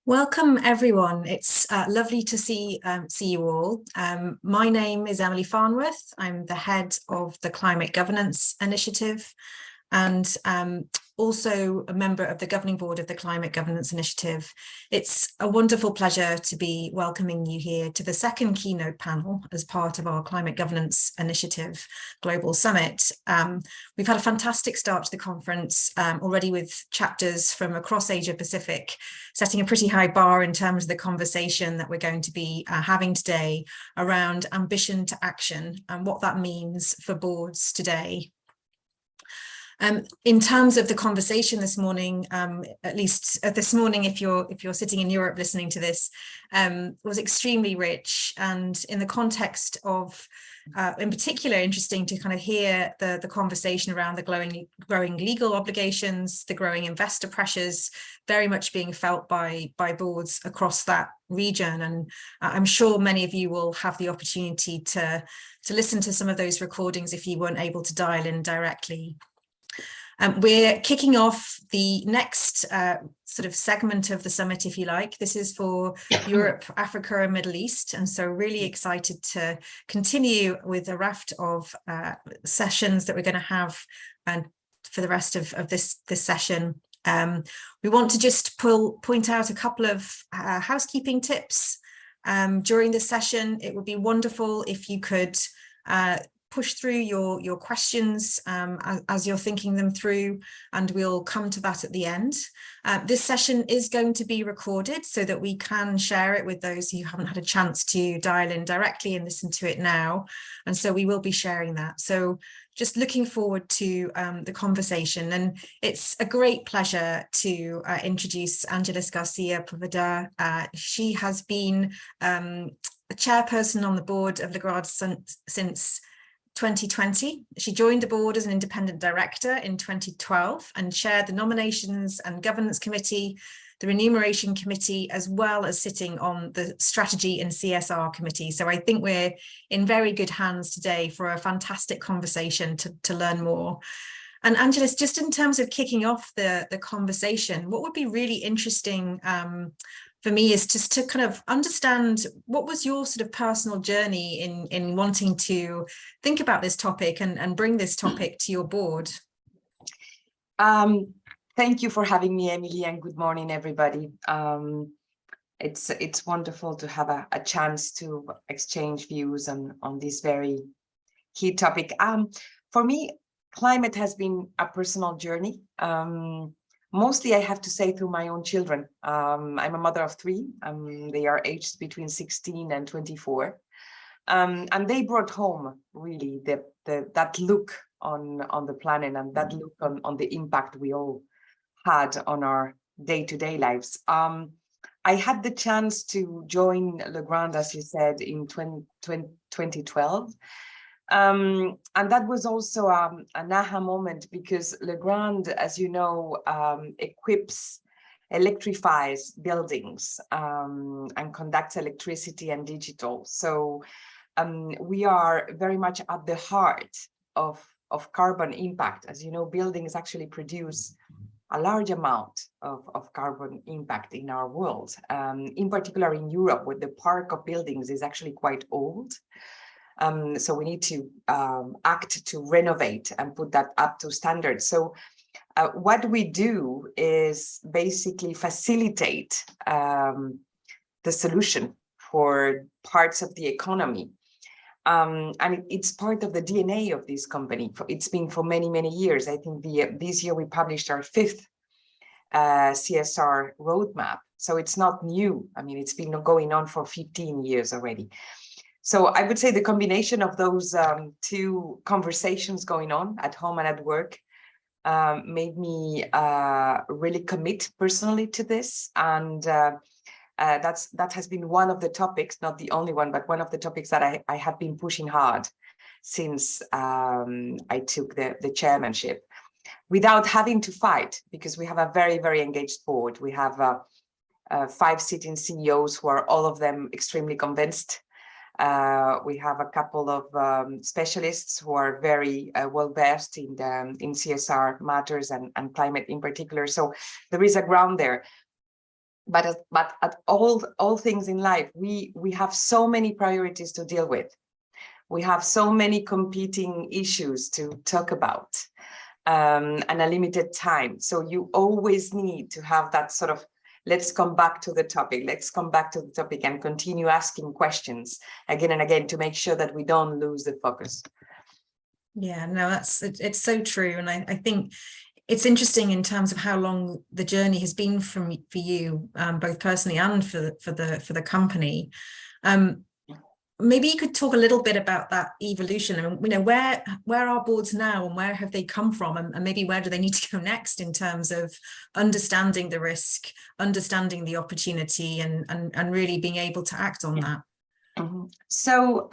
Welcome, everyone. It's lovely to see you all. My name is Emily Farnworth. I'm the head of the Climate Governance Initiative and also a member of the governing board of the Climate Governance Initiative. It's a wonderful pleasure to be welcoming you here to the second keynote panel as part of our Climate Governance Initiative Global Summit. We've had a fantastic start to the conference already with chapters from across Asia Pacific, setting a pretty high bar in terms of the conversation that we're going to be having today around ambition to action and what that means for boards today. In terms of the conversation this morning, at least this morning, if you're sitting in Europe listening to this, was extremely rich, and in the context of, in particular, interesting to kind of hear the conversation around the growing legal obligations, the growing investor pressures, very much being felt by boards across that region. And I'm sure many of you will have the opportunity to listen to some of those recordings if you weren't able to dial in directly. We're kicking off the next sort of segment of the summit, if you like. This is for Europe, Africa, and Middle East. And so really excited to continue with a raft of sessions that we're going to have for the rest of this session. We want to just point out a couple of housekeeping tips. During this session, it would be wonderful if you could push through your questions as you're thinking them through, and we'll come to that at the end. This session is going to be recorded so that we can share it with those who haven't had a chance to dial in directly and listen to it now. And so we will be sharing that. So just looking forward to the conversation. And it's a great pleasure to introduce Angeles Garcia Poveda. She has been a chairperson on the board of Legrand since 2020. She joined the board as an independent director in 2012 and chaired the nominations and governance committee, the remuneration committee, as well as sitting on the strategy and CSR committee. So I think we're in very good hands today for a fantastic conversation to learn more. And Angeles, just in terms of kicking off the conversation, what would be really interesting for me is just to kind of understand what was your sort of personal journey in wanting to think about this topic and bring this topic to your board. Thank you for having me, Emily, and good morning, everybody. It's wonderful to have a chance to exchange views on this very key topic. For me, climate has been a personal journey. Mostly, I have to say, through my own children. I'm a mother of three. They are aged between 16 and 24. And they brought home, really, that look on the planet and that look on the impact we all had on our day-to-day lives. I had the chance to join Legrand, as you said, in 2012. And that was also an aha moment, because Legrand, as you know, electrifies buildings and conducts electricity and digital. So we are very much at the heart of carbon impact. As you know, buildings actually produce a large amount of carbon impact in our world, in particular in Europe, where the park of buildings is actually quite old. So we need to act to renovate and put that up to standards. So what we do is basically facilitate the solution for parts of the economy. And it's part of the DNA of this company. It's been for many, many years. I think this year we published our 5th CSR roadmap. So it's not new. I mean, it's been going on for 15 years already. So I would say the combination of those two conversations going on at home and at work made me really commit personally to this. And that has been one of the topics, not the only one, but one of the topics that I have been pushing hard since I took the chairmanship, without having to fight, because we have a very, very engaged board. We have 5 sitting CEOs who are all of them extremely convinced. We have a couple of specialists who are very well versed in CSR matters and climate in particular. So there is a ground there. but at all things in life, we have so many priorities to deal with. We have so many competing issues to talk about, and a limited time. So you always need to have that sort of, let's come back to the topic, and continue asking questions again and again to make sure that we don't lose the focus. Yeah, no, it's so true. And I think it's interesting in terms of how long the journey has been for you, both personally and for the company. Maybe you could talk a little bit about that evolution. I mean, where are boards now, and where have they come from, and maybe where do they need to go next in terms of understanding the risk, understanding the opportunity, and really being able to act on that? Mm-hmm. So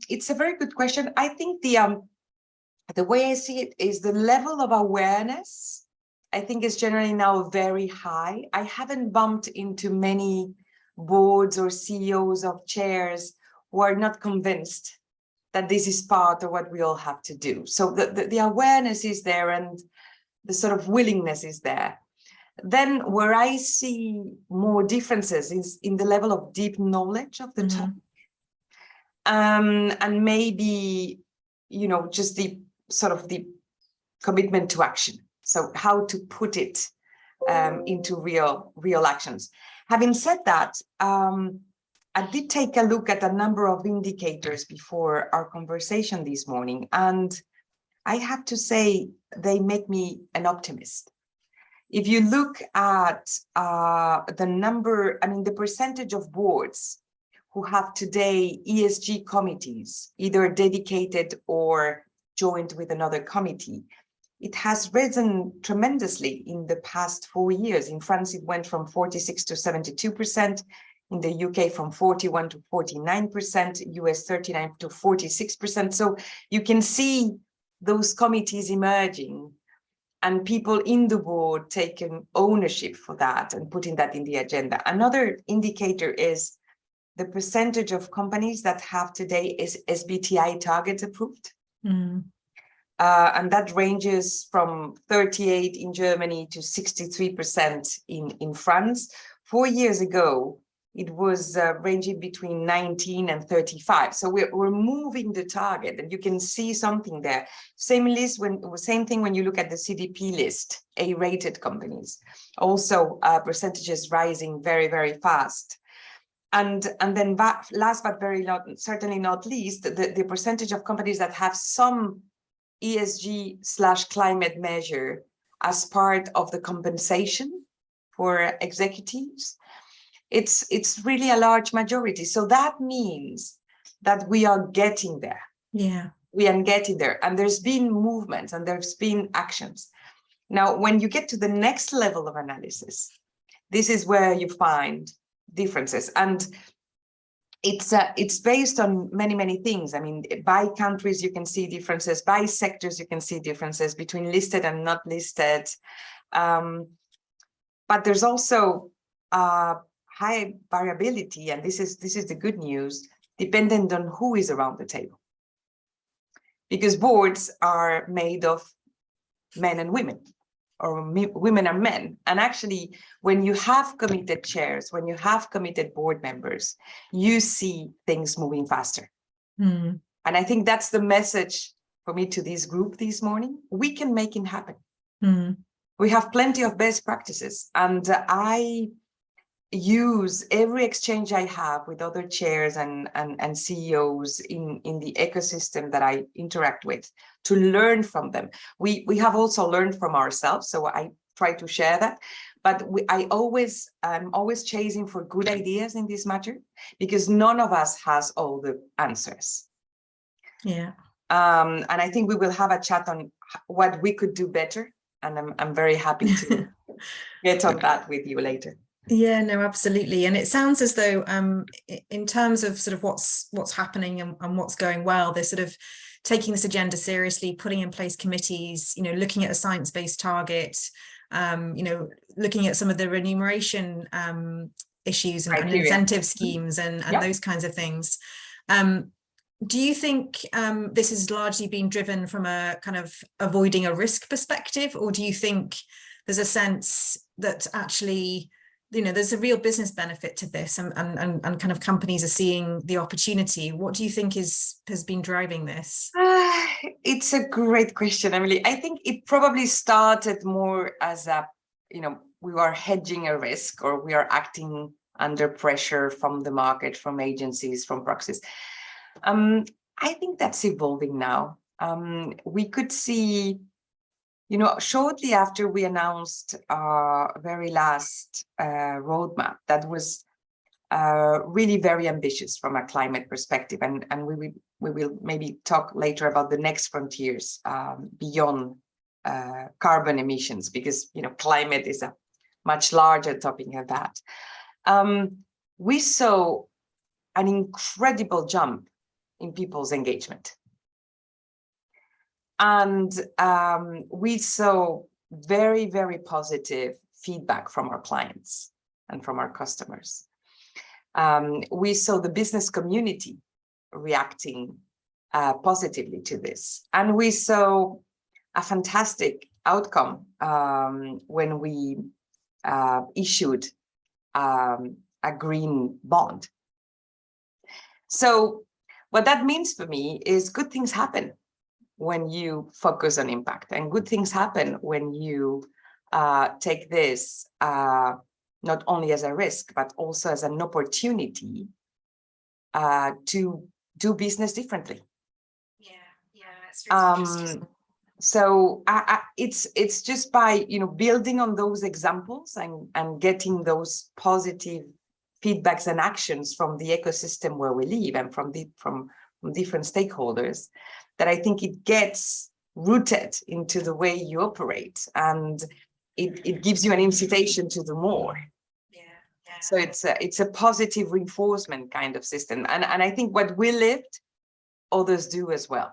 it's a very good question. I think the way I see it is the level of awareness, I think, is generally now very high. I haven't bumped into many boards or CEOs of chairs who are not convinced that this is part of what we all have to do. So the awareness is there, and the sort of willingness is there. Then where I see more differences is in the level of deep knowledge of the topic. And maybe, just the sort of the commitment to action. So how to put it into real actions. Having said that, I did take a look at a number of indicators before our conversation this morning, and I have to say they make me an optimist. If you look at the percentage of boards who have today ESG committees, either dedicated or joined with another committee, it has risen tremendously in the past 4 years. In France, it went from 46 to 72%. In the UK, from 41 to 49%, US 39 to 46%. So you can see those committees emerging, and people in the board taking ownership for that and putting that in the agenda. Another indicator is the percentage of companies that have today is SBTi targets approved. And that ranges from 38 in Germany to 63% in France. 4 years ago, it was ranging between 19 and 35. So we're moving the target, and you can see something there. Same thing when you look at the CDP list, A-rated companies. Also, percentages rising very, very fast. And then last but certainly not least, the percentage of companies that have some ESG/climate measure as part of the compensation for executives. It's really a large majority. So that means that we are getting there. Yeah. We are getting there. And there's been movements and there's been actions. Now, when you get to the next level of analysis, this is where you find differences. And it's based on many, many things. I mean, by countries, you can see differences. By sectors, you can see differences between listed and not listed. But there's also high variability, and this is the good news, dependent on who is around the table. Because boards are made of men and women, or women and men. And actually, when you have committed chairs, when you have committed board members, you see things moving faster. And I think that's the message for me to this group this morning. We can make it happen. We have plenty of best practices, and I use every exchange I have with other chairs and CEOs in the ecosystem that I interact with to learn from them. We have also learned from ourselves, so I try to share that. But I'm always chasing for good ideas in this matter, because none of us has all the answers. Yeah. And I think we will have a chat on what we could do better, and I'm very happy to get on that with you later. Yeah, no, absolutely. And it sounds as though in terms of sort of what's happening and what's going well, they're sort of taking this agenda seriously, putting in place committees, looking at a science-based target, looking at some of the remuneration issues and incentive schemes and those kinds of things. Do you think this has largely been driven from a kind of avoiding a risk perspective, or do you think there's a sense that actually there's a real business benefit to this, and kind of companies are seeing the opportunity. What do you think has been driving this? It's a great question, Emily. I think it probably started more as a, we are hedging a risk, or we are acting under pressure from the market, from agencies, from proxies. I think that's evolving now. We could see, shortly after we announced our very last roadmap that was really very ambitious from a climate perspective, and we will maybe talk later about the next frontiers beyond carbon emissions, because climate is a much larger topic than that. We saw an incredible jump in people's engagement. And we saw very, very positive feedback from our clients and from our customers. We saw the business community reacting positively to this. And we saw a fantastic outcome when we issued a green bond. So what that means for me is good things happen when you focus on impact, and good things happen when you take this not only as a risk, but also as an opportunity to do business differently. Yeah, it's really interesting. So it's just by building on those examples and getting those positive feedbacks and actions from the ecosystem where we live, and from different stakeholders, that I think it gets rooted into the way you operate, and it gives you an incitation to do more. Yeah. So it's a positive reinforcement kind of system, and I think what we lived, others do as well.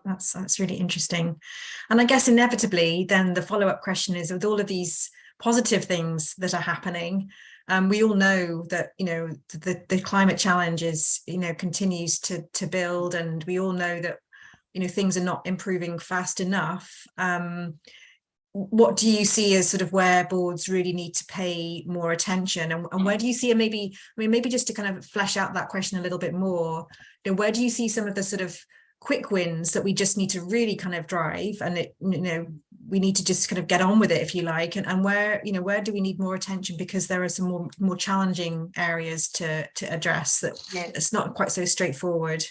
That's really interesting. And I guess inevitably then the follow-up question is, with all of these positive things that are happening, we all know that the climate challenge is continues to build, and we all know that things are not improving fast enough. What do you see as sort of where boards really need to pay more attention, and where do you see, maybe just to kind of flesh out that question a little bit more, where do you see some of the sort of quick wins that we just need to really kind of drive, and we need to just kind of get on with it, if you like, and where do we need more attention, because there are some more challenging areas to address that it's not quite so straightforward.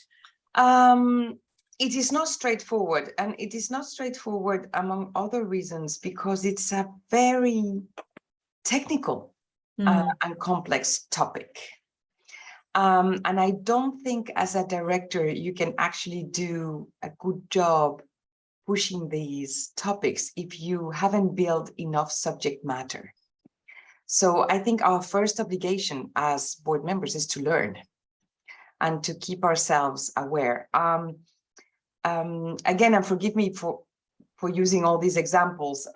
It is not straightforward, and it is not straightforward among other reasons because it's a very technical and complex topic. And I don't think as a director you can actually do a good job pushing these topics if you haven't built enough subject matter. So I think our first obligation as board members is to learn and to keep ourselves aware. Again, and forgive me for using all these examples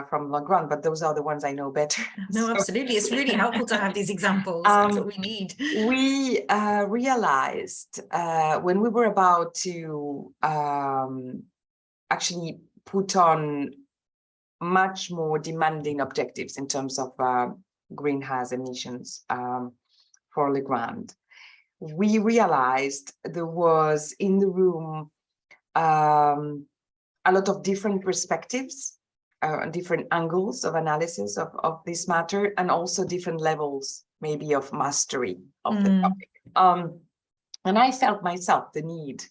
from Legrand, but those are the ones I know better. No, absolutely. It's really helpful to have these examples. That's what we need. We realized when we were about to actually put on much more demanding objectives in terms of greenhouse emissions for Legrand, we realized there was in the room a lot of different perspectives, different angles of analysis of this matter, and also different levels maybe of mastery of the topic. And I felt myself the need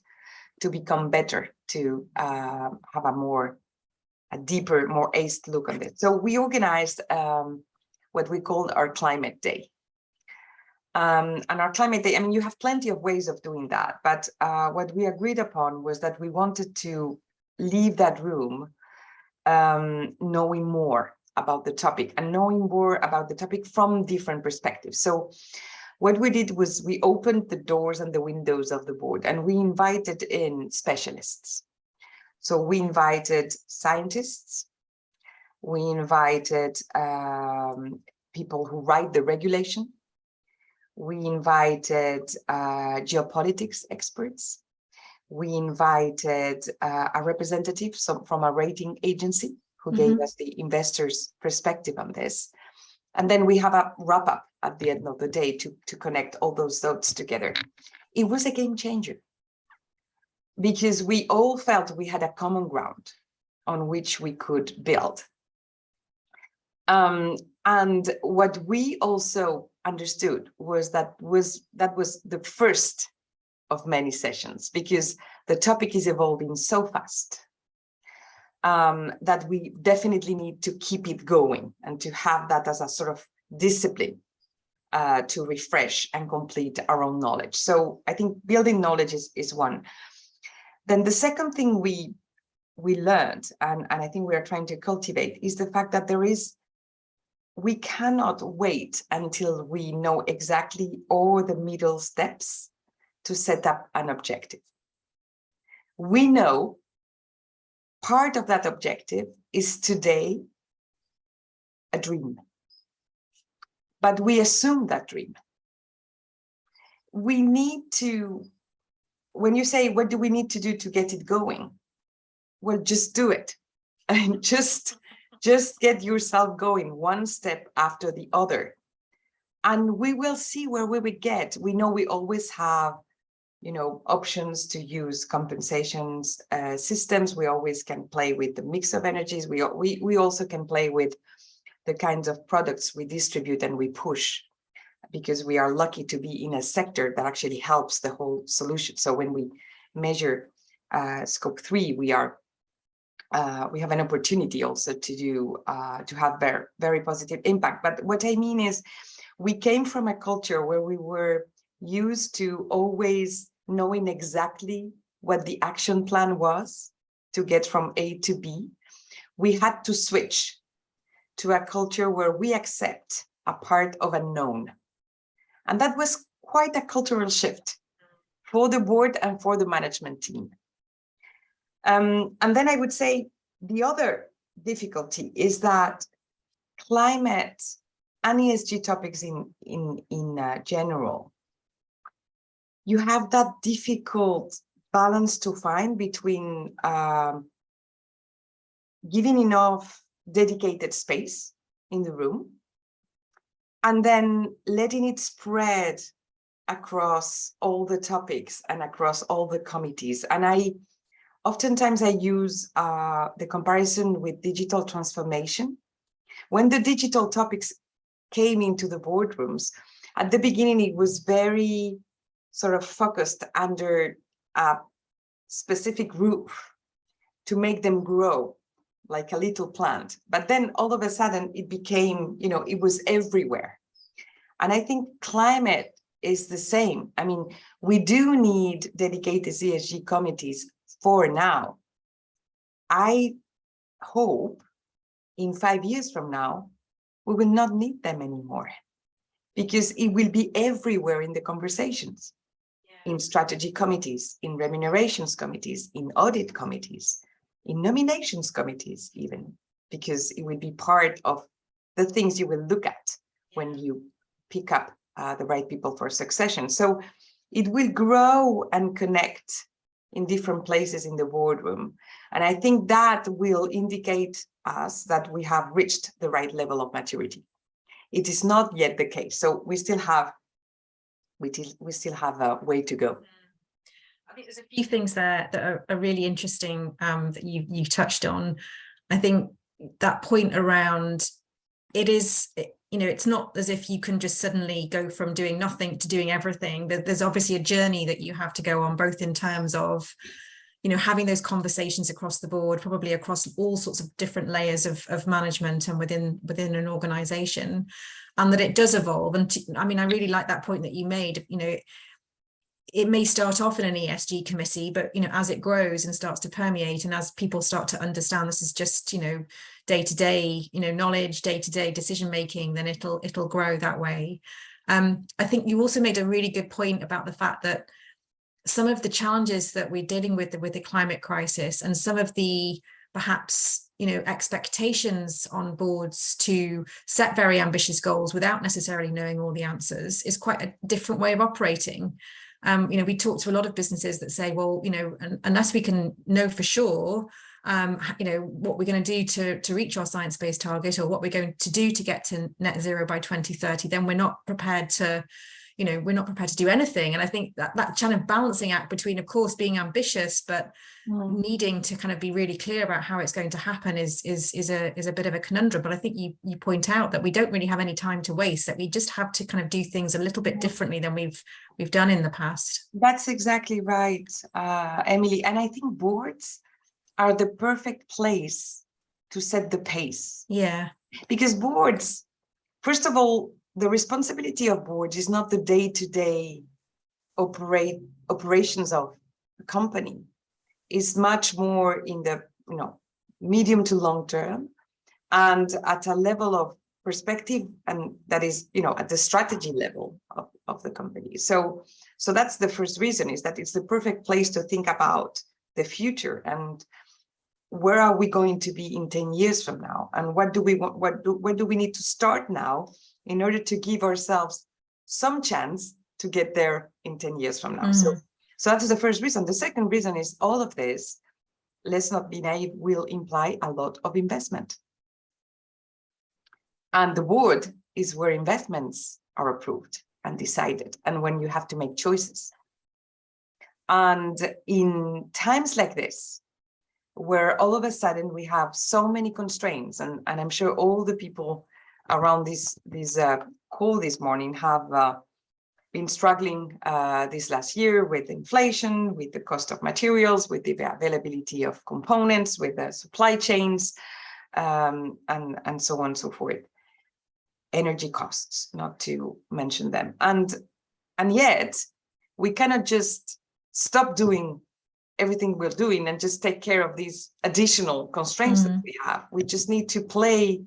to become better, to have a deeper, more aced look on this. So we organized what we called our Climate Day. And our Climate Day, I mean, you have plenty of ways of doing that, but what we agreed upon was that we wanted to leave that room knowing more about the topic, and knowing more about the topic from different perspectives. So what we did was we opened the doors and the windows of the board, and we invited in specialists. So we invited scientists, we invited people who write the regulation, we invited geopolitics experts, we invited a representative from a rating agency who gave us the investors' perspective on this. And then we have a wrap up at the end of the day to connect all those dots together. It was a game changer because we all felt we had a common ground on which we could build. And what we also understood was that was the first of many sessions, because the topic is evolving so fast that we definitely need to keep it going and to have that as a sort of discipline to refresh and complete our own knowledge. So I think building knowledge is one. Then the second thing we learned, and I think we are trying to cultivate, is the fact that we cannot wait until we know exactly all the middle steps to set up an objective. We know part of that objective is today a dream, but we assume that dream. We need to, when you say, what do we need to do to get it going? Well, just do it. And just get yourself going one step after the other. And we will see where we will get. We know we always have, options to use compensations systems. We always can play with the mix of energies. We also can play with the kinds of products we distribute and we push, because we are lucky to be in a sector that actually helps the whole solution. So when we measure scope 3, we have an opportunity also to have very, very positive impact. But what I mean is, we came from a culture where we were used to always knowing exactly what the action plan was to get from A to B. We had to switch to a culture where we accept a part of a known. And that was quite a cultural shift for the board and for the management team. And then I would say the other difficulty is that climate and ESG topics in general, you have that difficult balance to find between giving enough dedicated space in the room and then letting it spread across all the topics and across all the committees. And oftentimes I use the comparison with digital transformation. When the digital topics came into the boardrooms, at the beginning, it was very sort of focused under a specific roof to make them grow like a little plant. But then all of a sudden it became, it was everywhere. And I think climate is the same. I mean, we do need dedicated ESG committees for now. I hope in 5 years from now, we will not need them anymore, because it will be everywhere in the conversations, in strategy committees, in remunerations committees, in audit committees, in nominations committees even, because it will be part of the things you will look at when you pick up the right people for succession. So it will grow and connect in different places in the boardroom. And I think that will indicate us that we have reached the right level of maturity. It is not yet the case. So we still have a way to go. I think there's a few things there that are really interesting that you touched on. I think that point around it's not as if you can just suddenly go from doing nothing to doing everything. There's obviously a journey that you have to go on, both in terms of having those conversations across the board, probably across all sorts of different layers of management and within an organization, and that it does evolve. And I really like that point that you made. It may start off in an ESG committee, but as it grows and starts to permeate, and as people start to understand this is just day-to-day knowledge, day-to-day decision making, then it'll grow that way. I think you also made a really good point about the fact that some of the challenges that we're dealing with the climate crisis, and some of the perhaps expectations on boards to set very ambitious goals without necessarily knowing all the answers, is quite a different way of operating. We talk to a lot of businesses that say, well, unless we can know for sure, what we're going to do to reach our science-based target, or what we're going to do to get to net zero by 2030, then we're not prepared to do anything. And I think that kind of balancing act between, of course, being ambitious, but needing to kind of be really clear about how it's going to happen is a bit of a conundrum. But I think you point out that we don't really have any time to waste, that we just have to kind of do things a little bit differently than we've done in the past. That's exactly right, Emily. And I think boards are the perfect place to set the pace. Yeah. Because boards, first of all, the responsibility of boards is not the day-to-day operations of a company. It's much more in the medium to long term, and at a level of perspective, and that is at the strategy level of the company. So that's the first reason, is that it's the perfect place to think about the future and where are we going to be in 10 years from now, and what do we want, what do we need to start now in order to give ourselves some chance to get there in 10 years from now. So that is the first reason. The second reason is all of this, let's not be naive, will imply a lot of investment. And the board is where investments are approved and decided, and when you have to make choices. And in times like this, where all of a sudden we have so many constraints, and I'm sure all the people around this call this morning have been struggling this last year with inflation, with the cost of materials, with the availability of components, with the supply chains, and so on and so forth. Energy costs, not to mention them. And yet we cannot just stop doing everything we're doing and just take care of these additional constraints that we have. We just need to play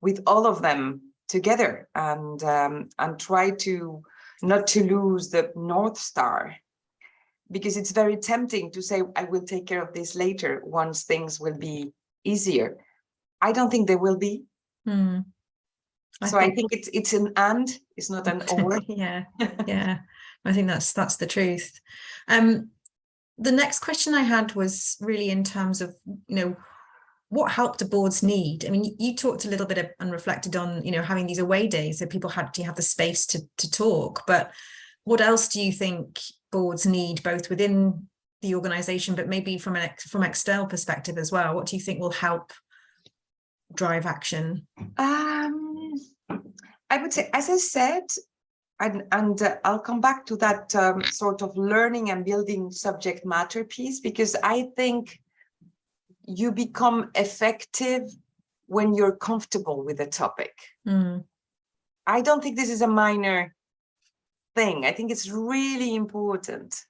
with all of them together and try to not to lose the North Star, because it's very tempting to say, I will take care of this later once things will be easier. I don't think they will be. I think it's an and, it's not an or. Yeah. I think that's the truth. The next question I had was really in terms of, what help do boards need? I mean, you talked a little bit and reflected on, having these away days, so people had to have the space to talk. But what else do you think boards need, both within the organization, but maybe from external perspective as well? What do you think will help drive action? I would say, as I said, and I'll come back to that sort of learning and building subject matter piece, because I think you become effective when you're comfortable with the topic. I don't think this is a minor thing. I think it's really important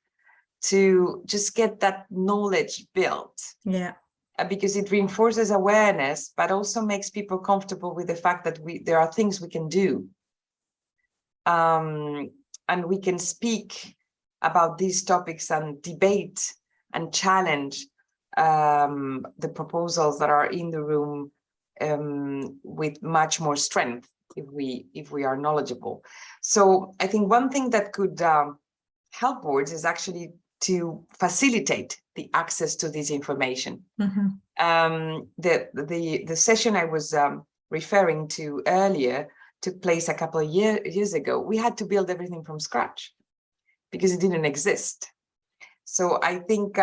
to just get that knowledge built. Yeah. Because it reinforces awareness, but also makes people comfortable with the fact that there are things we can do. And we can speak about these topics and debate and challenge the proposals that are in the room with much more strength if we are knowledgeable. So I think one thing that could help boards is actually to facilitate the access to this information. The session I was referring to earlier took place a couple of years ago. We had to build everything from scratch because it didn't exist. So I think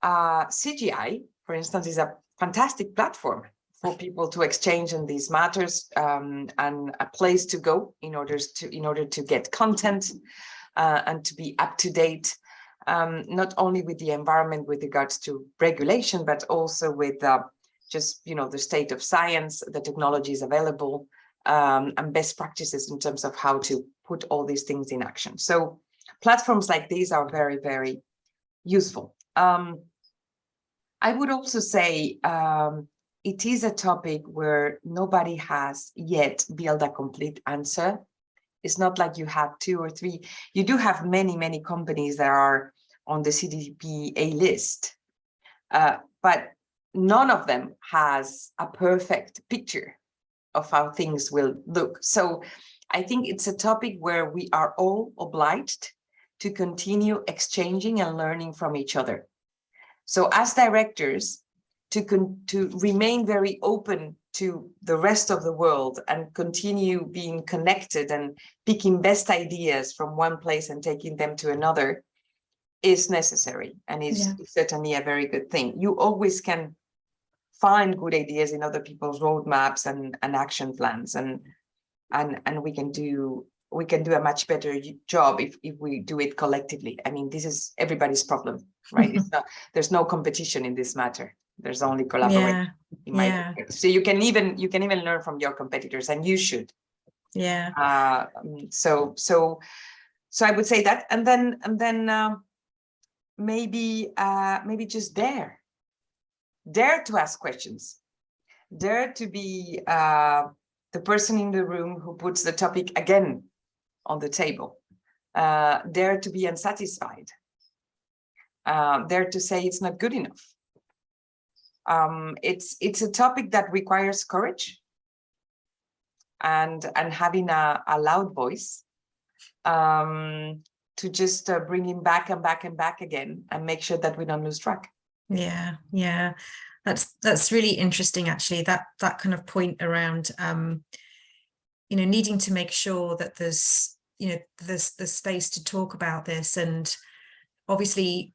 CGI, for instance, is a fantastic platform for people to exchange on these matters, and a place to go in order to get content and to be up to date, not only with the environment with regards to regulation, but also with just the state of science, the technologies available, and best practices in terms of how to put all these things in action. So platforms like these are very, very useful. I would also say it is a topic where nobody has yet built a complete answer. It's not like you have 2 or 3. You do have many, many companies that are on the CDP A list, but none of them has a perfect picture of how things will look. So I think it's a topic where we are all obliged to continue exchanging and learning from each other. So as directors, to remain very open to the rest of the world and continue being connected and picking best ideas from one place and taking them to another is necessary, and is certainly a very good thing. You always can find good ideas in other people's roadmaps and action plans, and we can do a much better job if we do it collectively. I mean, this is everybody's problem, right? It's not, there's no competition in this matter. There's only collaboration. In my opinion. So you can even learn from your competitors, and you should. So I would say that, and then maybe just dare to ask questions, dare to be the person in the room who puts the topic again on the table, dare to be unsatisfied, dare to say it's not good enough. It's a topic that requires courage and having a loud voice, to just bring him back and back and back again, and make sure that we don't lose track. Yeah, that's really interesting, actually, that kind of point around needing to make sure that there's space to talk about this. And obviously,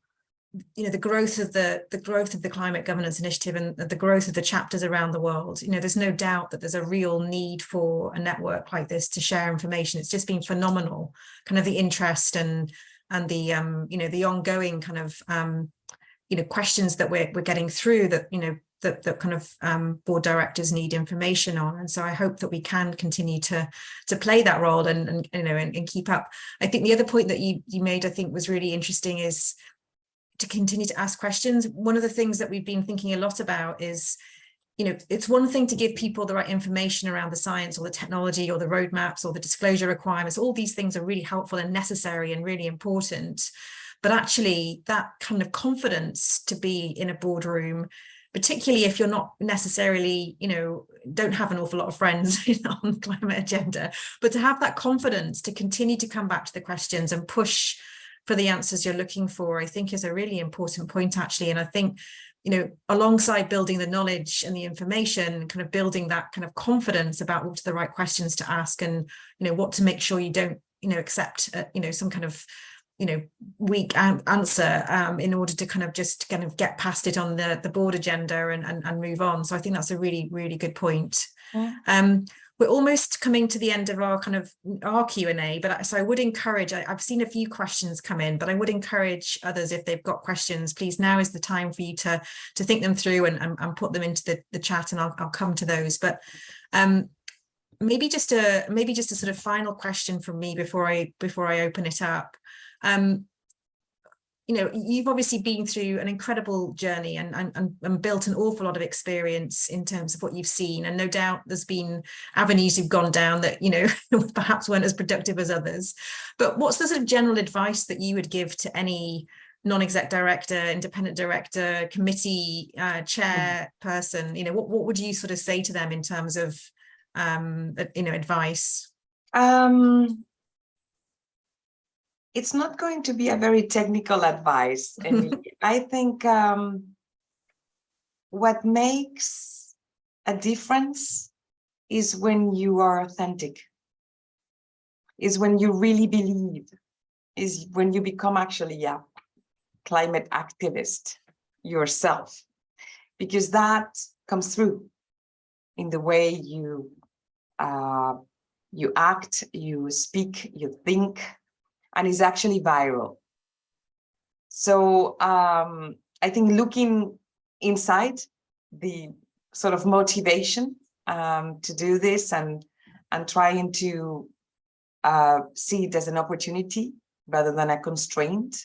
the growth of the climate governance initiative and the growth of the chapters around the world, there's no doubt that there's a real need for a network like this to share information. It's just been phenomenal, kind of the interest and the the ongoing kind of questions that we're getting through, that that kind of board directors need information on. And so I hope that we can continue to play that role and keep up. I think the other point that you made, I think, was really interesting, is to continue to ask questions. One of the things that we've been thinking a lot about is, it's one thing to give people the right information around the science or the technology or the roadmaps or the disclosure requirements. All these things are really helpful and necessary and really important. But actually, that kind of confidence to be in a boardroom, particularly if you're not necessarily, don't have an awful lot of friends on the climate agenda, but to have that confidence to continue to come back to the questions and push for the answers you're looking for, I think is a really important point, actually. And I think, alongside building the knowledge and the information, kind of building that kind of confidence about what are the right questions to ask, and, what to make sure you don't, accept, some kind of, weak answer in order to kind of get past it on the board agenda and move on. So I think that's a really, really good point. We're almost coming to the end of our Q&A, but so I would encourage, I've seen a few questions come in, but I would encourage others, if they've got questions, please, now is the time for you to think them through and put them into the chat, and I'll come to those. But maybe just a sort of final question from me before I open it up. You've obviously been through an incredible journey and built an awful lot of experience in terms of what you've seen, and no doubt there's been avenues you've gone down that perhaps weren't as productive as others. But what's the sort of general advice that you would give to any non-exec director, independent director, committee chair person? What would you sort of say to them in terms of advice? It's not going to be a very technical advice. I think what makes a difference is when you are authentic, is when you really believe, is when you become actually a climate activist yourself, because that comes through in the way you act, you speak, you think, and is actually viral. So I think looking inside, the sort of motivation to do this and trying to see it as an opportunity rather than a constraint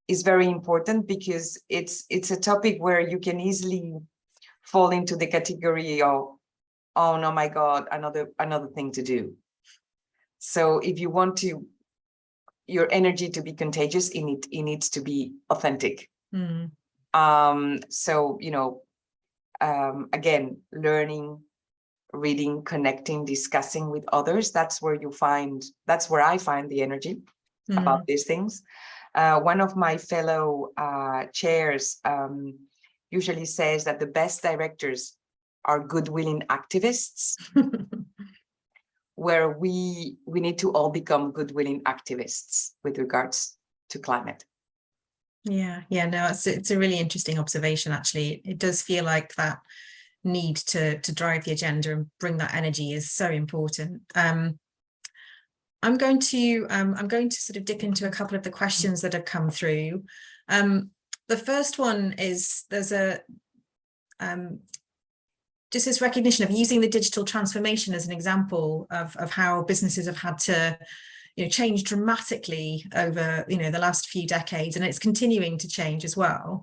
is very important, because it's a topic where you can easily fall into the category of, oh no, my God, another thing to do. So if you want your energy to be contagious, it needs to be authentic. So, again, learning, reading, connecting, discussing with others, that's where I find the energy about these things. One of my fellow chairs usually says that the best directors are good-willing activists, where we need to all become good-willing activists with regards to climate. Yeah, no, it's a really interesting observation, actually. It does feel like that need to drive the agenda and bring that energy is so important. I'm going to sort of dip into a couple of the questions that have come through. The first one is there's a just this recognition of using the digital transformation as an example of how businesses have had to change dramatically over the last few decades, and it's continuing to change as well.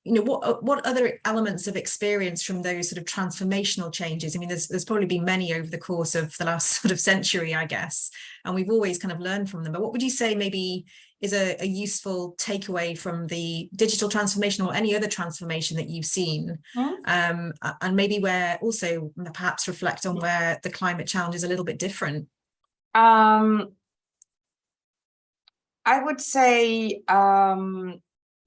What other elements of experience from those sort of transformational changes? I mean, there's probably been many over the course of the last sort of century, I guess, and we've always kind of learned from them. But what would you say maybe is a useful takeaway from the digital transformation or any other transformation that you've seen? And maybe where also perhaps reflect on where the climate challenge is a little bit different. I would say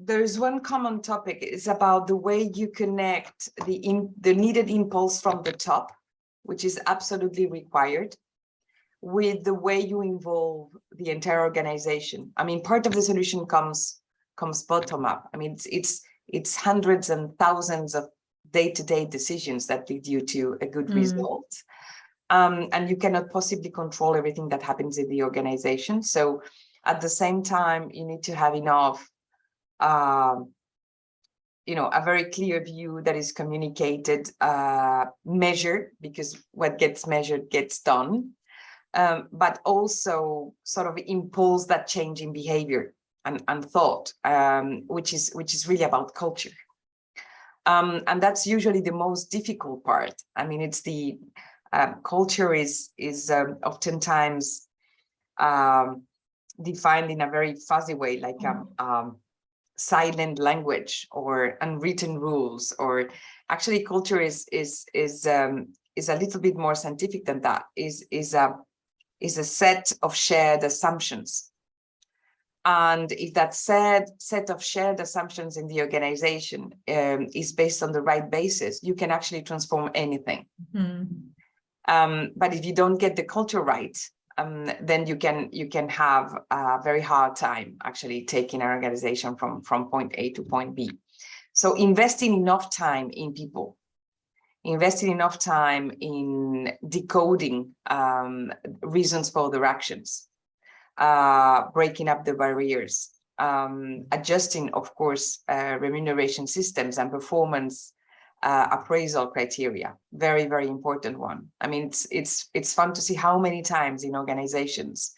there's one common topic. It's about the way you connect the needed impulse from the top, which is absolutely required, with the way you involve the entire organization. I mean, part of the solution comes bottom up. I mean, it's hundreds and thousands of day-to-day decisions that lead you to a good result. And you cannot possibly control everything that happens in the organization. So at the same time, you need to have enough, a very clear view that is communicated, measured, because what gets measured gets done, but also sort of impulse that change in behavior and thought, which is really about culture. And that's usually the most difficult part. I mean, it's the culture is oftentimes defined in a very fuzzy way, like silent language or unwritten rules. Or actually, culture is a little bit more scientific than that. Is a set of shared assumptions. And if that set of shared assumptions in the organization is based on the right basis, you can actually transform anything. But if you don't get the culture right, then you can have a very hard time actually taking an organization from point A to point B. So investing enough time in people, investing enough time in decoding reasons for their actions, breaking up the barriers, adjusting, of course, remuneration systems and performance appraisal criteria. Very, very important one. I mean, it's fun to see how many times in organizations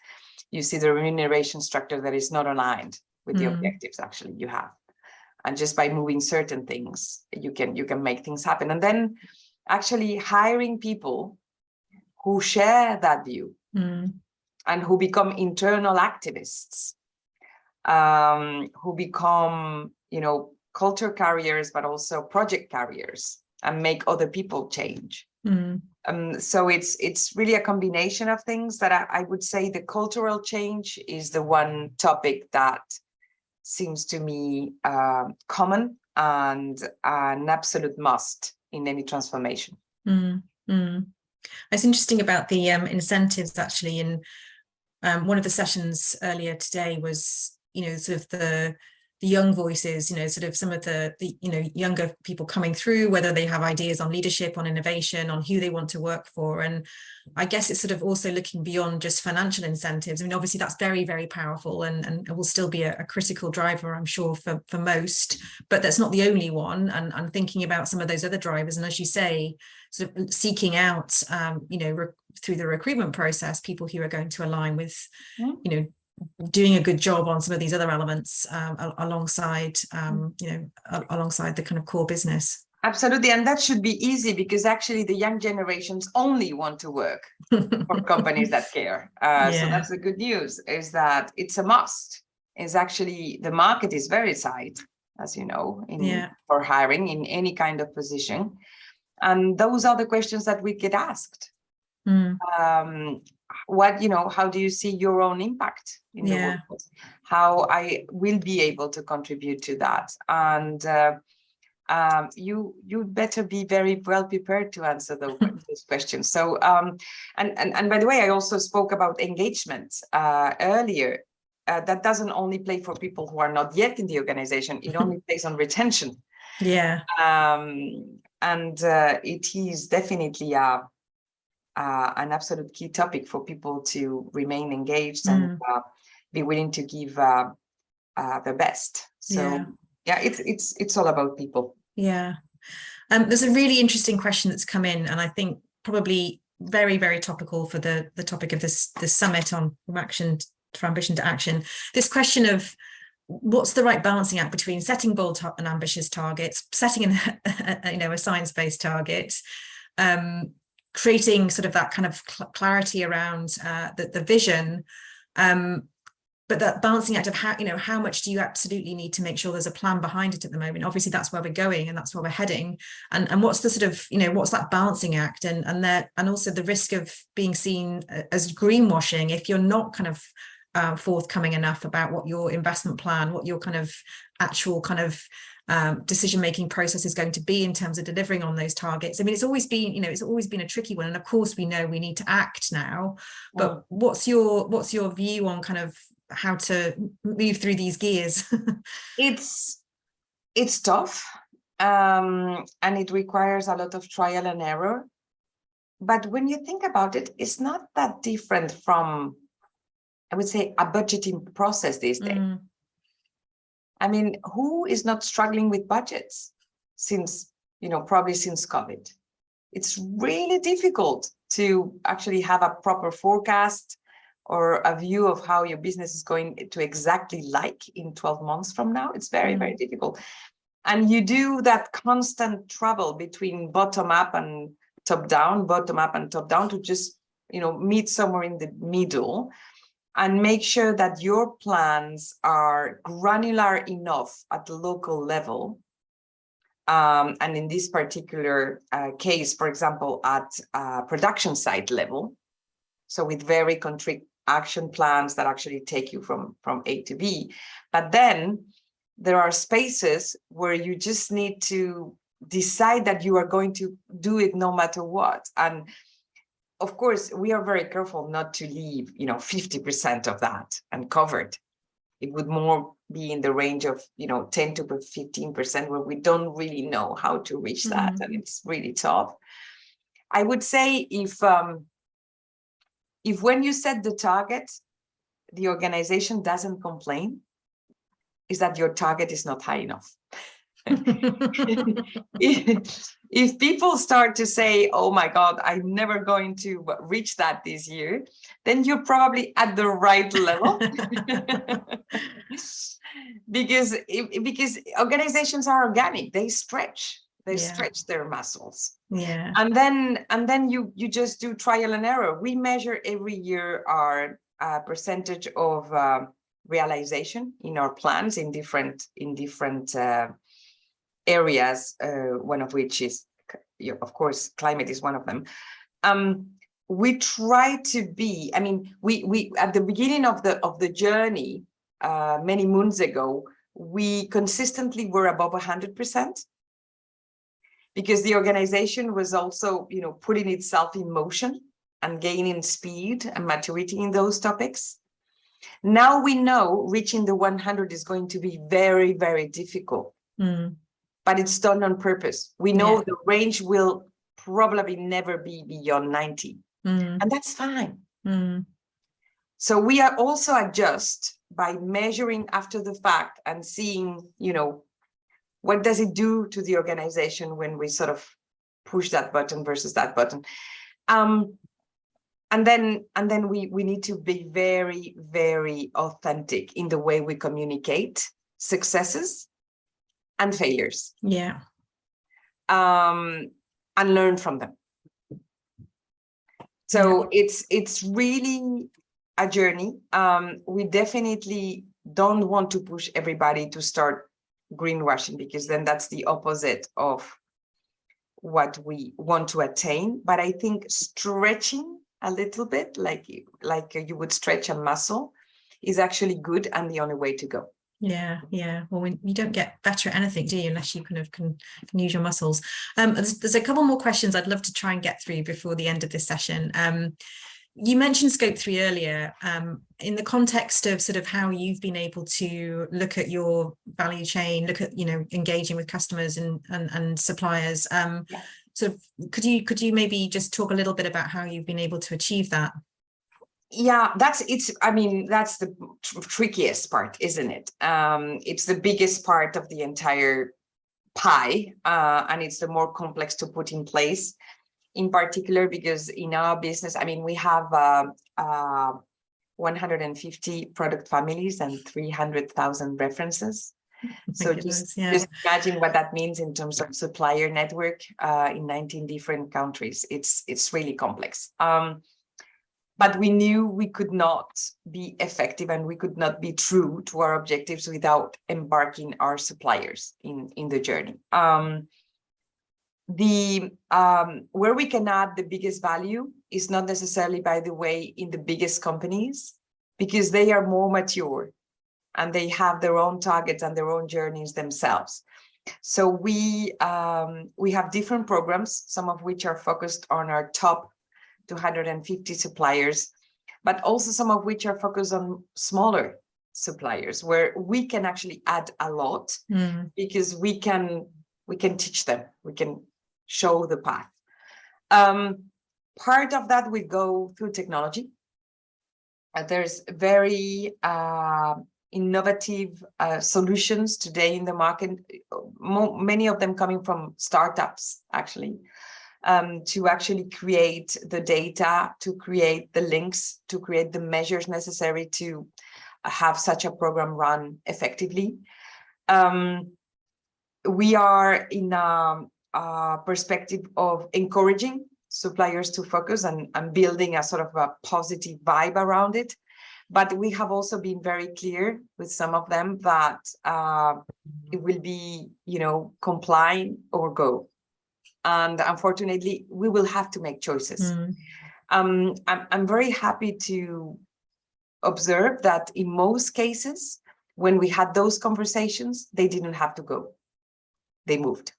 you see the remuneration structure that is not aligned with the objectives actually you have. And just by moving certain things, you can make things happen. And then actually hiring people who share that view and who become internal activists, who become, culture carriers, but also project carriers, and make other people change. So it's really a combination of things that I would say the cultural change is the one topic that seems to me common and an absolute must in any transformation. It's interesting about the incentives actually. In one of the sessions earlier today was, sort of the young voices, sort of some of the younger people coming through, whether they have ideas on leadership, on innovation, on who they want to work for. And I guess it's sort of also looking beyond just financial incentives. I mean, obviously that's very, very powerful and will still be a critical driver, I'm sure, for most, but that's not the only one. And thinking about some of those other drivers. And as you say, sort of seeking out, through the recruitment process, people who are going to align with, doing a good job on some of these other elements alongside the kind of core business. Absolutely. And that should be easy because actually the young generations only want to work for companies that care. So that's the good news, is that it's a must. Is actually the market is very tight, as you know, for hiring in any kind of position. And those are the questions that we get asked. How do you see your own impact in the workforce? how I will be able to contribute to that. And you better be very well prepared to answer those questions. So and by the way, I also spoke about engagement earlier. That doesn't only play for people who are not yet in the organization. It only plays on retention. Yeah. And it is definitely an absolute key topic for people to remain engaged and be willing to give their best. So yeah, it's all about people. Yeah. There's a really interesting question that's come in, and I think probably very, very topical for the topic of this summit on from ambition to action. This question of what's the right balancing act between setting bold and ambitious targets, setting a science-based target, creating sort of that kind of clarity around the vision, but that balancing act of how much do you absolutely need to make sure there's a plan behind it at the moment. Obviously that's where we're going and that's where we're heading, and what's the sort of what's that balancing act, and also the risk of being seen as greenwashing if you're not kind of forthcoming enough about what your investment plan, what your kind of actual kind of decision-making process is going to be in terms of delivering on those targets. I mean, it's always been a tricky one, and of course we know we need to act now, but what's your view on kind of how to move through these gears? It's tough, and it requires a lot of trial and error, but when you think about it, it's not that different from, I would say, a budgeting process these days. I mean, who is not struggling with budgets since, probably since COVID? It's really difficult to actually have a proper forecast or a view of how your business is going to exactly like in 12 months from now. It's very, very difficult. And you do that constant trouble between bottom up and top down to just, meet somewhere in the middle and make sure that your plans are granular enough at the local level. And in this particular case, for example, at production site level, so with very concrete action plans that actually take you from A to B. But then there are spaces where you just need to decide that you are going to do it no matter what. And of course, we are very careful not to leave, 50% of that uncovered. It would more be in the range of, 10 to 15% where we don't really know how to reach that. And it's really tough. I would say if when you set the target, the organization doesn't complain, is that your target is not high enough. If people start to say, oh my God, I'm never going to reach that this year, then you're probably at the right level. because organizations are organic, they stretch their muscles. Yeah. And then you just do trial and error. We measure every year our percentage of realization in our plans in different areas, one of which is, of course, climate is one of them. We try to be, I mean, we at the beginning of the journey, many moons ago, we consistently were above 100%, because the organization was also, putting itself in motion and gaining speed and maturity in those topics. Now we know reaching the 100 is going to be very, very difficult. But it's done on purpose. We know the range will probably never be beyond 90, and that's fine. So we are also adjust by measuring after the fact and seeing, what does it do to the organization when we sort of push that button versus that button. And then we need to be very, very authentic in the way we communicate successes and failures. Yeah. And learn from them. So it's really a journey. We definitely don't want to push everybody to start greenwashing, because then that's the opposite of what we want to attain. But I think stretching a little bit, like you would stretch a muscle, is actually good and the only way to go. Yeah. Well, you don't get better at anything, do you, unless you kind of can use your muscles. There's a couple more questions I'd love to try and get through before the end of this session. You mentioned Scope 3 earlier. In the context of sort of how you've been able to look at your value chain, look at, engaging with customers and suppliers. So could you maybe just talk a little bit about how you've been able to achieve that? Yeah, that's the trickiest part, isn't it? It's the biggest part of the entire pie, and it's the more complex to put in place, in particular because in our business, we have 150 product families and 300,000 references. So just imagine what that means in terms of supplier network in 19 different countries. It's really complex. But we knew we could not be effective and we could not be true to our objectives without embarking our suppliers in the journey. Where we can add the biggest value is not necessarily, by the way, in the biggest companies, because they are more mature and they have their own targets and their own journeys themselves. So we have different programs, some of which are focused on our top 250 suppliers, but also some of which are focused on smaller suppliers where we can actually add a lot because we can teach them, we can show the path. Part of that we go through technology. There's very innovative solutions today in the market, many of them coming from startups actually. To actually create the data, to create the links, to create the measures necessary to have such a program run effectively. We are in a perspective of encouraging suppliers to focus and building a sort of a positive vibe around it. But we have also been very clear with some of them that it will be, comply or go. And unfortunately, we will have to make choices. I'm very happy to observe that in most cases, when we had those conversations, they didn't have to go. They moved.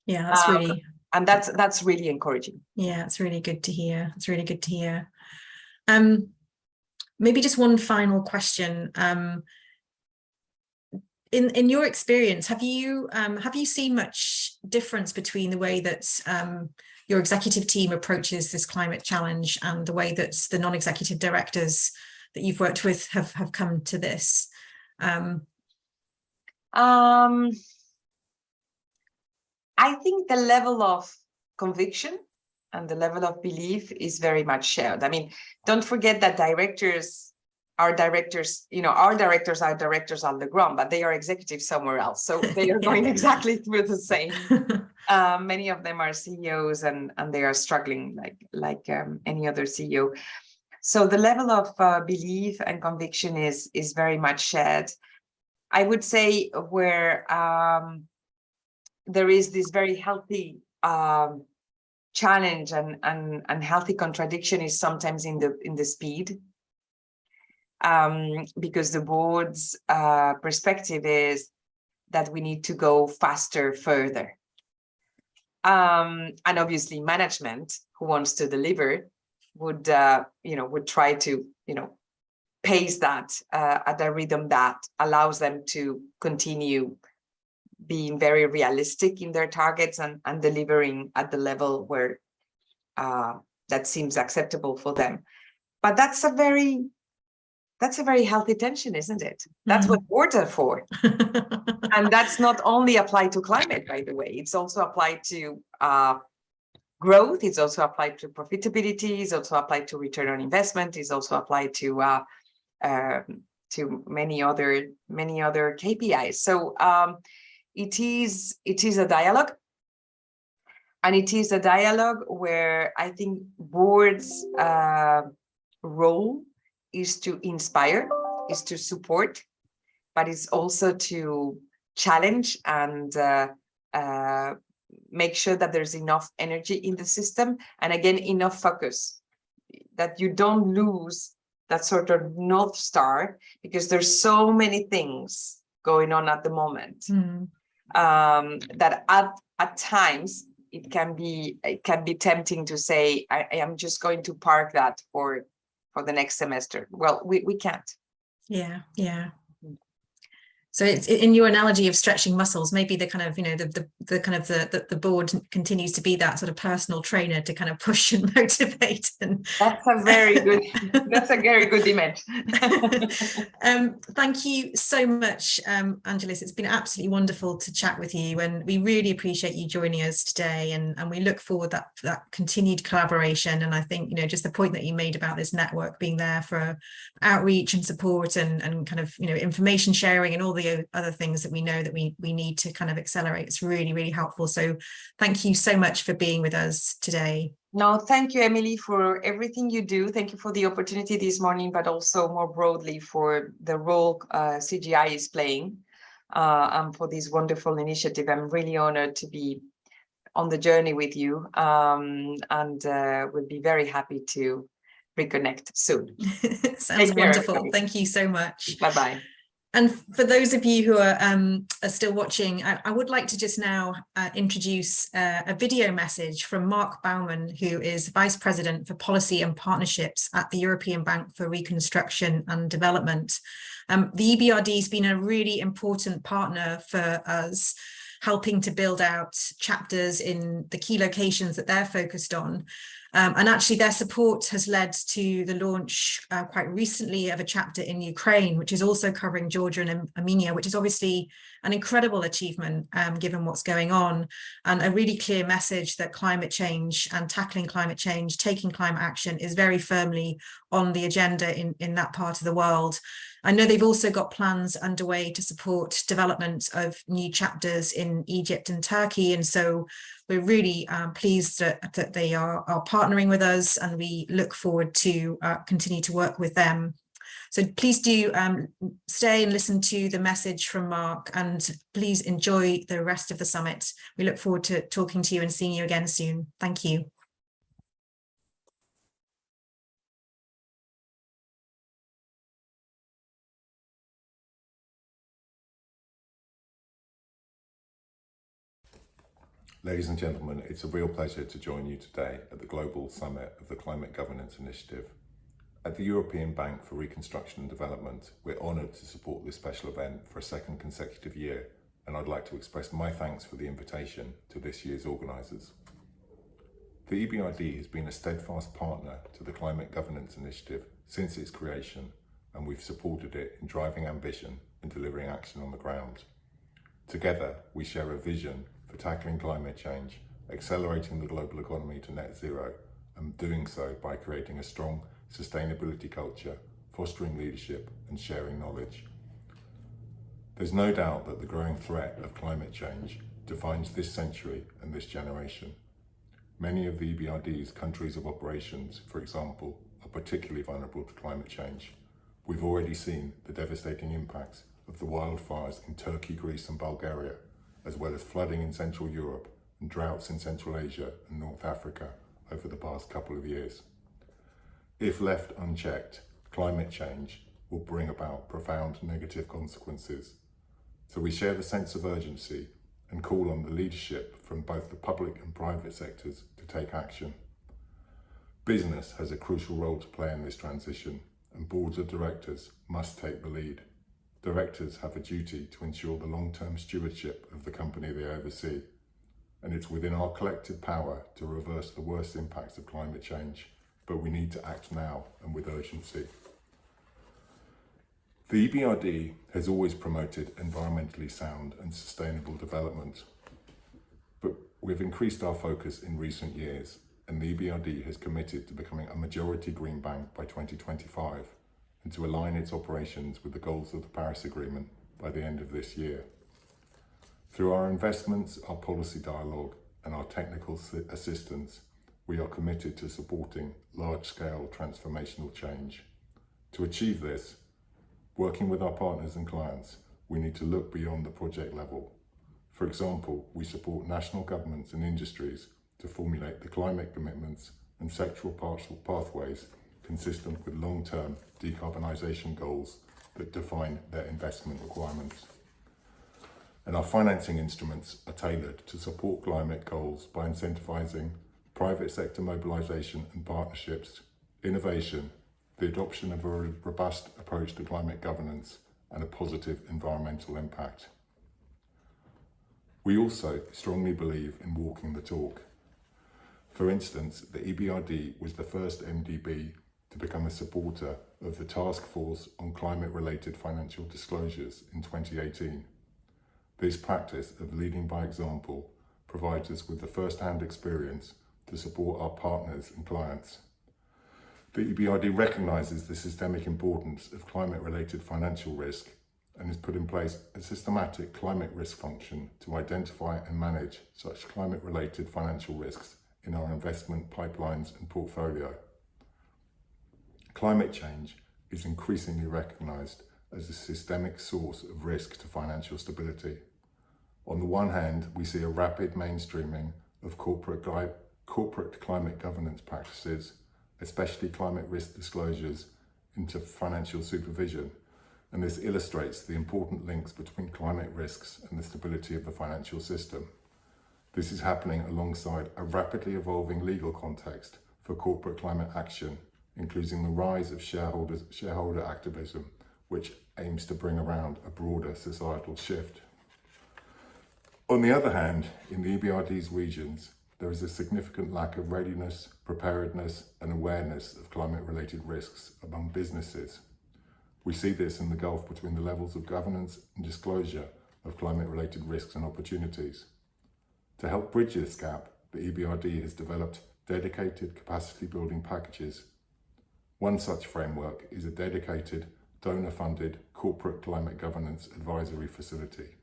Yeah, that's really... And that's really encouraging. Yeah, it's really good to hear. It's really good to hear. Maybe just one final question. In your experience, have you seen much difference between the way that your executive team approaches this climate challenge and the way that the non-executive directors that you've worked with have come to this? I think the level of conviction and the level of belief is very much shared. Don't forget that directors are directors, our directors are directors on the ground, but they are executives somewhere else. So they are going exactly through the same. Many of them are CEOs and they are struggling like any other CEO. So the level of belief and conviction is very much shared. I would say where there is this very healthy challenge and healthy contradiction is sometimes in the speed. Because the board's perspective is that we need to go faster, further. And obviously management who wants to deliver would try to, pace that at a rhythm that allows them to continue being very realistic in their targets and delivering at the level where that seems acceptable for them. But that's a very healthy tension, isn't it? That's what boards are for. And that's not only applied to climate, by the way. It's also applied to growth. It's also applied to profitability. It's also applied to return on investment. It's also applied to many other KPIs. So it is a dialogue. And it is a dialogue where I think boards' role is to inspire, is to support, but it's also to challenge and make sure that there's enough energy in the system and again enough focus, that you don't lose that sort of North Star, because there's so many things going on at the moment, that at times it can be tempting to say, I am just going to park that for the next semester. Well, we can't. Yeah. So it's in your analogy of stretching muscles, maybe the kind of, the board continues to be that sort of personal trainer to kind of push and motivate. And that's a very good image. Thank you so much, Angelis. It's been absolutely wonderful to chat with you, and we really appreciate you joining us today. And we look forward to that continued collaboration. And I think, just the point that you made about this network being there for outreach and support and kind of, information sharing and all the other things that we know that we need to kind of accelerate. It's really, really helpful. So thank you so much for being with us today. No, thank you, Emily, for everything you do. Thank you for the opportunity this morning, but also more broadly for the role CGI is playing, and for this wonderful initiative. I'm really honored to be on the journey with you, and we'll be very happy to reconnect soon. Sounds wonderful. Thank you so much. Bye-bye. And for those of you who are still watching, I would like to just now introduce a video message from Mark Bowman, who is Vice President for Policy and Partnerships at the European Bank for Reconstruction and Development. The EBRD has been a really important partner for us, helping to build out chapters in the key locations that they're focused on. And actually their support has led to the launch quite recently of a chapter in Ukraine, which is also covering Georgia and Armenia, which is obviously an incredible achievement given what's going on, and a really clear message that climate change and tackling climate change, taking climate action is very firmly on the agenda in that part of the world. I know they've also got plans underway to support development of new chapters in Egypt and Turkey. And so we're really pleased that they are partnering with us, and we look forward to continue to work with them. So please do stay and listen to the message from Mark, and please enjoy the rest of the summit. We look forward to talking to you and seeing you again soon. Thank you. Ladies and gentlemen, it's a real pleasure to join you today at the Global Summit of the Climate Governance Initiative. At the European Bank for Reconstruction and Development, we're honoured to support this special event for a second consecutive year, and I'd like to express my thanks for the invitation to this year's organisers. The EBRD has been a steadfast partner to the Climate Governance Initiative since its creation, and we've supported it in driving ambition and delivering action on the ground. Together, we share a vision for tackling climate change, accelerating the global economy to net zero, and doing so by creating a strong sustainability culture, fostering leadership and sharing knowledge. There's no doubt that the growing threat of climate change defines this century and this generation. Many of the EBRD's countries of operations, for example, are particularly vulnerable to climate change. We've already seen the devastating impacts of the wildfires in Turkey, Greece and Bulgaria, as well as flooding in Central Europe and droughts in Central Asia and North Africa over the past couple of years. If left unchecked, climate change will bring about profound negative consequences. So we share the sense of urgency and call on the leadership from both the public and private sectors to take action. Business has a crucial role to play in this transition, and boards of directors must take the lead. Directors have a duty to ensure the long-term stewardship of the company they oversee, and it's within our collective power to reverse the worst impacts of climate change, but we need to act now and with urgency. The EBRD has always promoted environmentally sound and sustainable development, but we've increased our focus in recent years, and the EBRD has committed to becoming a majority green bank by 2025, and to align its operations with the goals of the Paris Agreement by the end of this year. Through our investments, our policy dialogue and our technical assistance, we are committed to supporting large-scale transformational change. To achieve this, working with our partners and clients, we need to look beyond the project level. For example, we support national governments and industries to formulate the climate commitments and sectoral pathways consistent with long-term decarbonisation goals that define their investment requirements. And our financing instruments are tailored to support climate goals by incentivising private sector mobilisation and partnerships, innovation, the adoption of a robust approach to climate governance, and a positive environmental impact. We also strongly believe in walking the talk. For instance, the EBRD was the first MDB to become a supporter of the Task Force on Climate-Related Financial Disclosures in 2018. This practice of leading by example provides us with the first-hand experience to support our partners and clients. The EBRD recognises the systemic importance of climate-related financial risk and has put in place a systematic climate risk function to identify and manage such climate-related financial risks in our investment pipelines and portfolio. Climate change is increasingly recognised as a systemic source of risk to financial stability. On the one hand, we see a rapid mainstreaming of corporate climate governance practices, especially climate risk disclosures, into financial supervision, and this illustrates the important links between climate risks and the stability of the financial system. This is happening alongside a rapidly evolving legal context for corporate climate action, including the rise of shareholder activism, which aims to bring around a broader societal shift. On the other hand, in the EBRD's regions, there is a significant lack of readiness, preparedness, and awareness of climate-related risks among businesses. We see this in the gulf between the levels of governance and disclosure of climate-related risks and opportunities. To help bridge this gap, the EBRD has developed dedicated capacity-building packages. One such framework is a dedicated, donor-funded corporate climate governance advisory facility.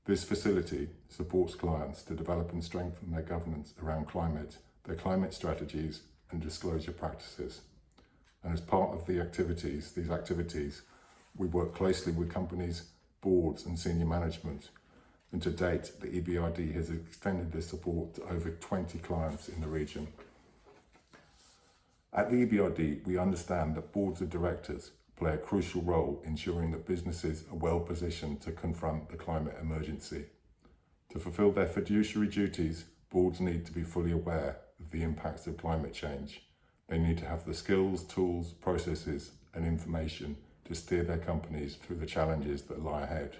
This facility supports clients to develop and strengthen their governance around climate, their climate strategies and disclosure practices. And as part of these activities, we work closely with companies, boards and senior management. And to date, the EBRD has extended this support to over 20 clients in the region. At the EBRD, we understand that boards of directors play a crucial role ensuring that businesses are well positioned to confront the climate emergency. To fulfill their fiduciary duties, boards need to be fully aware of the impacts of climate change. They need to have the skills, tools, processes, and information to steer their companies through the challenges that lie ahead.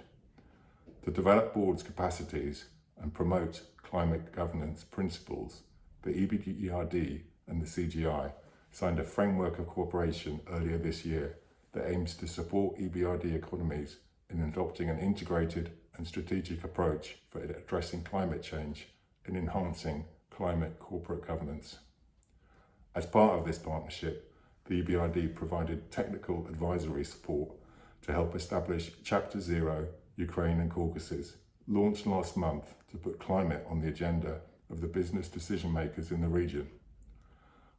To develop boards' capacities and promote climate governance principles, the EBRD and the CGI signed a framework of cooperation earlier this year that aims to support EBRD economies in adopting an integrated and strategic approach for addressing climate change and enhancing climate corporate governance. As part of this partnership, the EBRD provided technical advisory support to help establish Chapter 0, Ukraine and Caucasus, launched last month to put climate on the agenda of the business decision makers in the region.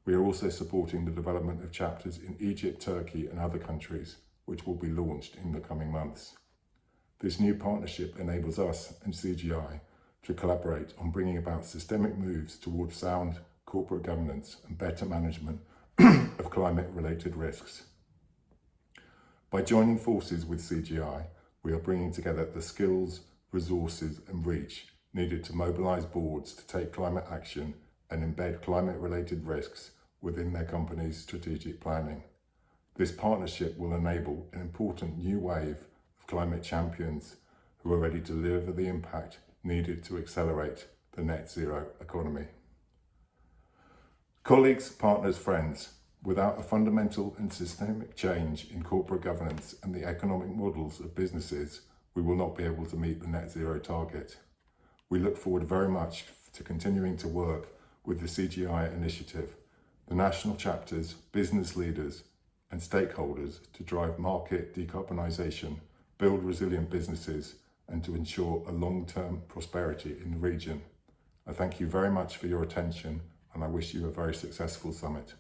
We are also supporting the development of chapters in Egypt, Turkey and other countries, which will be launched in the coming months. This new partnership enables us and CGI to collaborate on bringing about systemic moves towards sound corporate governance and better management of climate-related risks. By joining forces with CGI, we are bringing together the skills, resources and reach needed to mobilise boards to take climate action and embed climate-related risks within their company's strategic planning. This partnership will enable an important new wave of climate champions who are ready to deliver the impact needed to accelerate the net zero economy. Colleagues, partners, friends, without a fundamental and systemic change in corporate governance and the economic models of businesses, we will not be able to meet the net zero target. We look forward very much to continuing to work with the CGI initiative, the national chapters, business leaders and stakeholders to drive market decarbonisation, build resilient businesses and to ensure a long-term prosperity in the region. I thank you very much for your attention and I wish you a very successful summit.